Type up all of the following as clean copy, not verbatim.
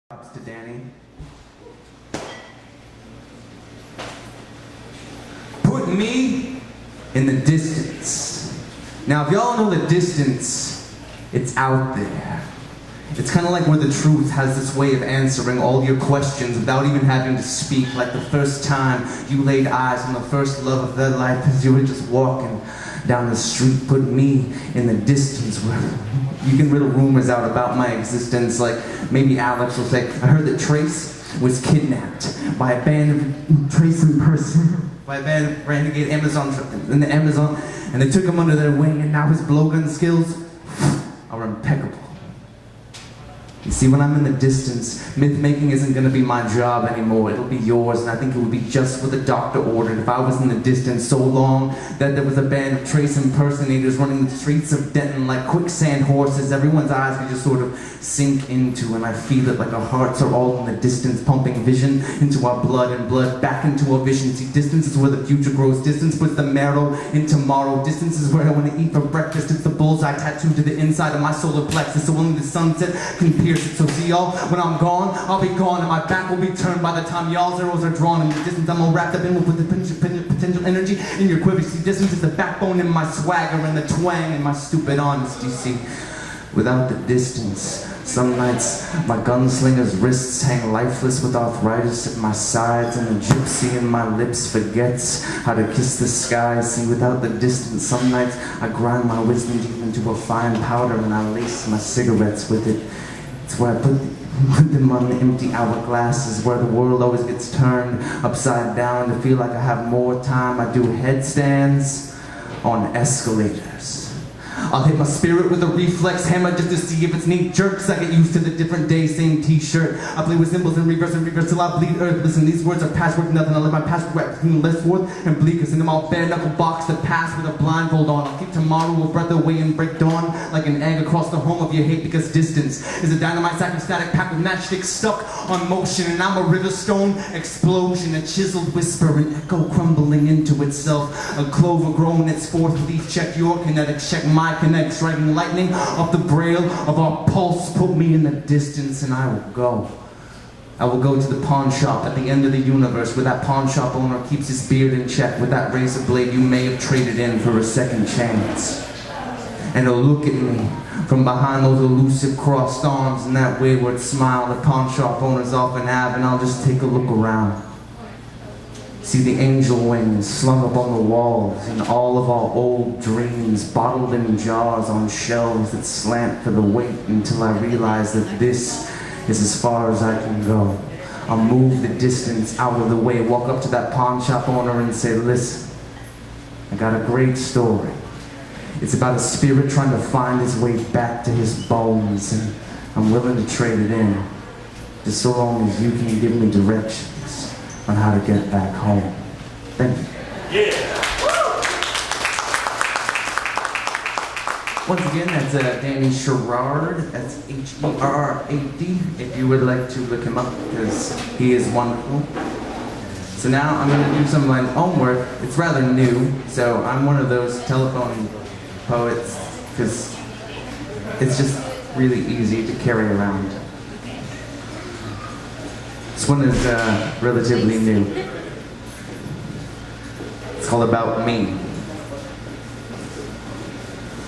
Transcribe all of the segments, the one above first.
Props to Danny. Put me in the distance. Now, if y'all know the distance, it's out there. It's kind of like where the truth has this way of answering all your questions without even having to speak, like the first time you laid eyes on the first love of their life as you were just walking down the street. Put me in the distance where you can riddle rumors out about my existence, like maybe Alex will say, I heard that Trayce was kidnapped by a band of Trayce in person, by a band of renegade in the Amazon, and they took him under their wing, and now his blowgun skills are impeccable. You see, when I'm in the distance, myth making isn't going to be my job anymore. It'll be yours, and I think it would be just what the doctor ordered if I was in the distance so long that there was a band of Trayce impersonators running the streets of Denton like quicksand horses. Everyone's eyes could just sort of sink into, and I feel it like our hearts are all in the distance, pumping vision into our blood and blood back into our vision. See, distance is where the future grows. Distance puts the marrow in tomorrow. Distance is where I want to eat for breakfast. It's the bullseye tattooed to the inside of my solar plexus, so only the sunset can pierce. So see y'all, when I'm gone, I'll be gone, and my back will be turned by the time y'all's arrows are drawn. In the distance, I'm all wrapped up in with the potential energy in your quiver. See, distance is the backbone in my swagger and the twang in my stupid honesty. See, without the distance, some nights my gunslinger's wrists hang lifeless with arthritis at my sides, and the gypsy in my lips forgets how to kiss the sky. See, without the distance, some nights I grind my wisdom deep into a fine powder, and I lace my cigarettes with it. It's where I put them on the empty hourglasses, where the world always gets turned upside down to feel like I have more time. I do headstands on escalators. I'll hit my spirit with a reflex hammer just to see if its knee jerks. I get used to the different day, same t-shirt. I play with symbols and reverse till I bleed earth. Listen, these words are patchwork, nothing. I let my past wrap between the left forth and bleakest. And then I'll bare knuckle box the past with a blindfold on. I'll keep tomorrow a breath away and break dawn like an egg across the home of your hate, because distance is a dynamite sack of static packed with matchsticks stuck on motion. And I'm a river stone explosion, a chiseled whisper, an echo crumbling into itself. A clover growing its fourth leaf. Check your kinetics, check my connect, striking lightning off the braille of our pulse. Put me in the distance and I will go. I will go to the pawn shop at the end of the universe, where that pawn shop owner keeps his beard in check with that razor blade you may have traded in for a second chance. And he'll look at me from behind those elusive crossed arms and that wayward smile that pawn shop owners often have, and I'll just take a look around. See the angel wings slung up on the walls, and all of our old dreams bottled in jars on shelves that slant for the weight, until I realize that this is as far as I can go. I'll move the distance out of the way, walk up to that pawn shop owner and say, listen, I got a great story. It's about a spirit trying to find his way back to his bones, and I'm willing to trade it in, just so long as you can give me directions on how to get back home. Thank you. Yeah. Once again, that's Danny Sherrard. That's H-E-R-R-A-D, if you would like to look him up, because he is wonderful. So now I'm going to do some of my own work. It's rather new, so I'm one of those telephone poets, because it's just really easy to carry around. This one is relatively new. It's called About Me.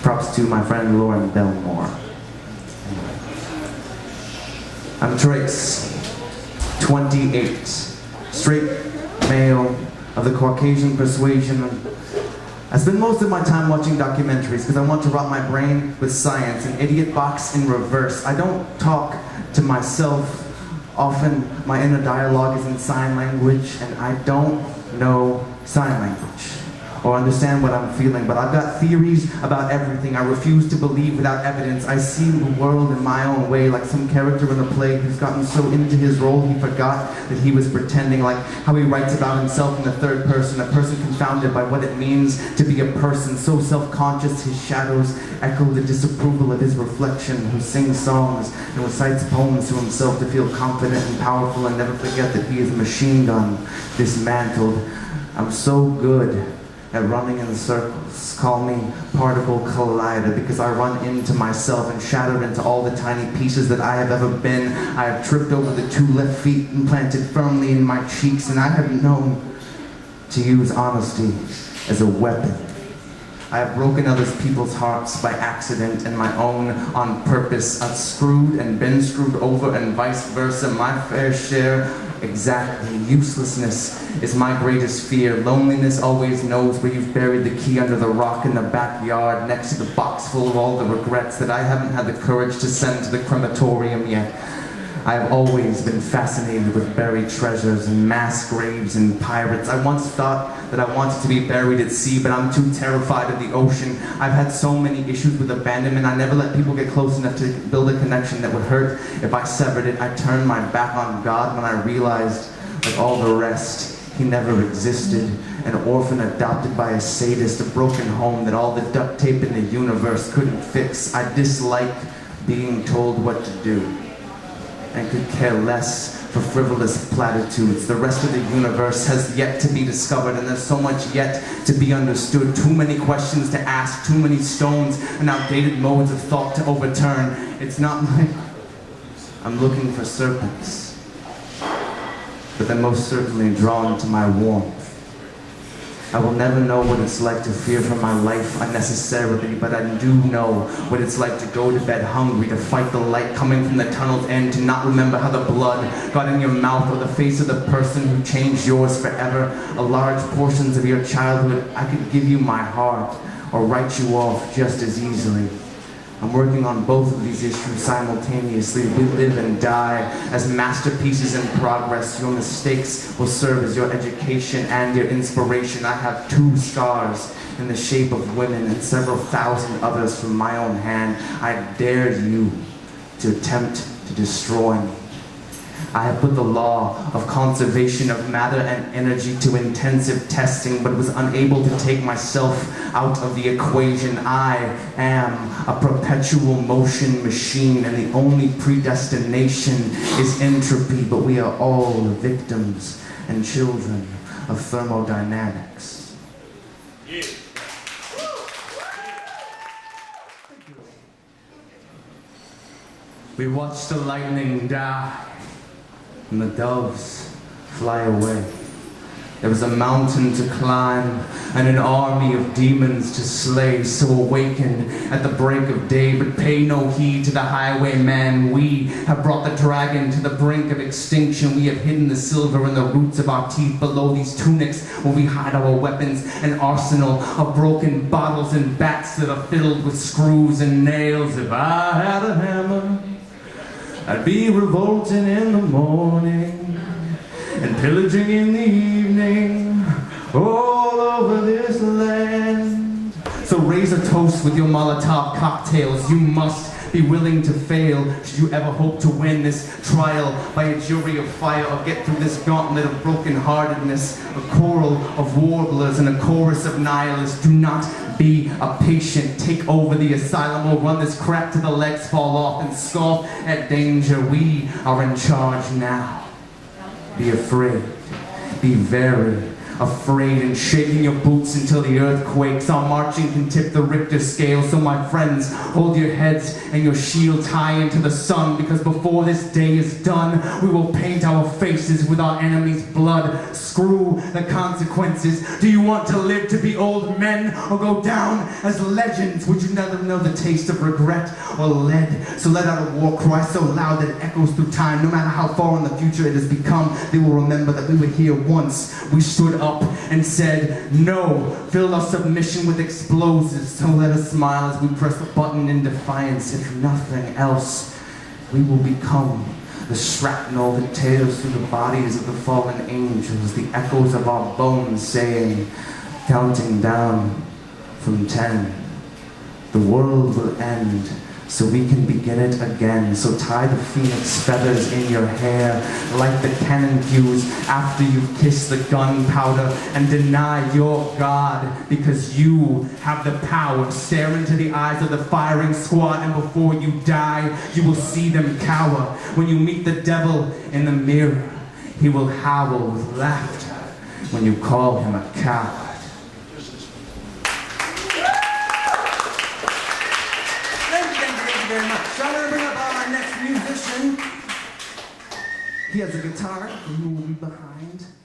Props to my friend Lauren Belmore. I'm Trayce, 28, straight male of the Caucasian persuasion. I spend most of my time watching documentaries because I want to rot my brain with science, an idiot box in reverse. I don't talk to myself. Often my inner dialogue is in sign language, and I don't know sign language or understand what I'm feeling, but I've got theories about everything. I refuse to believe without evidence. I see the world in my own way, like some character in a play who's gotten so into his role he forgot that he was pretending, like how he writes about himself in the third person, a person confounded by what it means to be a person, so self-conscious his shadows echo the disapproval of his reflection, who sings songs and recites poems to himself to feel confident and powerful and never forget that he is a machine gun dismantled. I'm so good at running in circles. Call me particle collider because I run into myself and shattered into all the tiny pieces that I have ever been. I have tripped over the 2 left feet implanted firmly in my cheeks, and I have known to use honesty as a weapon. I have broken other people's hearts by accident and my own on purpose. I've screwed and been screwed over and vice versa. My fair share, exactly. Uselessness is my greatest fear. Loneliness always knows where you've buried the key under the rock in the backyard next to the box full of all the regrets that I haven't had the courage to send to the crematorium yet. I have always been fascinated with buried treasures and mass graves and pirates. I once thought that I wanted to be buried at sea, but I'm too terrified of the ocean. I've had so many issues with abandonment. I never let people get close enough to build a connection that would hurt if I severed it. I turned my back on God when I realized, like all the rest, He never existed. An orphan adopted by a sadist, a broken home that all the duct tape in the universe couldn't fix. I dislike being told what to do and could care less for frivolous platitudes. The rest of the universe has yet to be discovered, and there's so much yet to be understood. Too many questions to ask, too many stones and outdated modes of thought to overturn. It's not like I'm looking for serpents, but they're most certainly drawn to my warmth. I will never know what it's like to fear for my life unnecessarily, but I do know what it's like to go to bed hungry, to fight the light coming from the tunnel's end, to not remember how the blood got in your mouth or the face of the person who changed yours forever. A large portions of your childhood, I could give you my heart or write you off just as easily. I'm working on both of these issues simultaneously. We live and die as masterpieces in progress. Your mistakes will serve as your education and your inspiration. I have 2 scars in the shape of women and several thousand others from my own hand. I dare you to attempt to destroy me. I have put the law of conservation of matter and energy to intensive testing, but was unable to take myself out of the equation. I am a perpetual motion machine, and the only predestination is entropy, but we are all the victims and children of thermodynamics. Yeah. We watch the lightning die and the doves fly away. There was a mountain to climb and an army of demons to slay. So awaken at the break of day, but pay no heed to the highwayman. We have brought the dragon to the brink of extinction. We have hidden the silver in the roots of our teeth. Below these tunics where we hide our weapons, an arsenal of broken bottles and bats that are filled with screws and nails. If I had a hammer, I'd be revolting in the morning and pillaging in the evening all over this land. So raise a toast with your Molotov cocktails. You must be willing to fail should you ever hope to win this trial by a jury of fire or get through this gauntlet of brokenheartedness. A choral of warblers and a chorus of nihilists. Do not be a patient. Take over the asylum. We'll run this crap till the legs fall off and scoff at danger. We are in charge now. Be afraid. Be very afraid and shaking your boots until the earth quakes. Our marching can tip the Richter scale. So my friends, hold your heads and your shields high into the sun, because before this day is done, we will paint our faces with our enemy's blood. Screw the consequences. Do you want to live to be old men or go down as legends? Would you never know the taste of regret or lead? So let out a war cry so loud that it echoes through time. No matter how far in the future it has become, they will remember that we were here once. We stood up and said no, filled our submission with explosives. So let us smile as we press a button in defiance. If nothing else, we will become the shrapnel that tears through the bodies of the fallen angels, the echoes of our bones saying, counting down from 10, the world will end so we can begin it again. So tie the phoenix feathers in your hair, light the cannon fuse after you've kissed the gunpowder, and deny your God, because you have the power. Stare into the eyes of the firing squad, and before you die, you will see them cower. When you meet the devil in the mirror, he will howl with laughter when you call him a coward. very much. So I'm gonna bring up our next musician. He has a guitar, and he will be behind.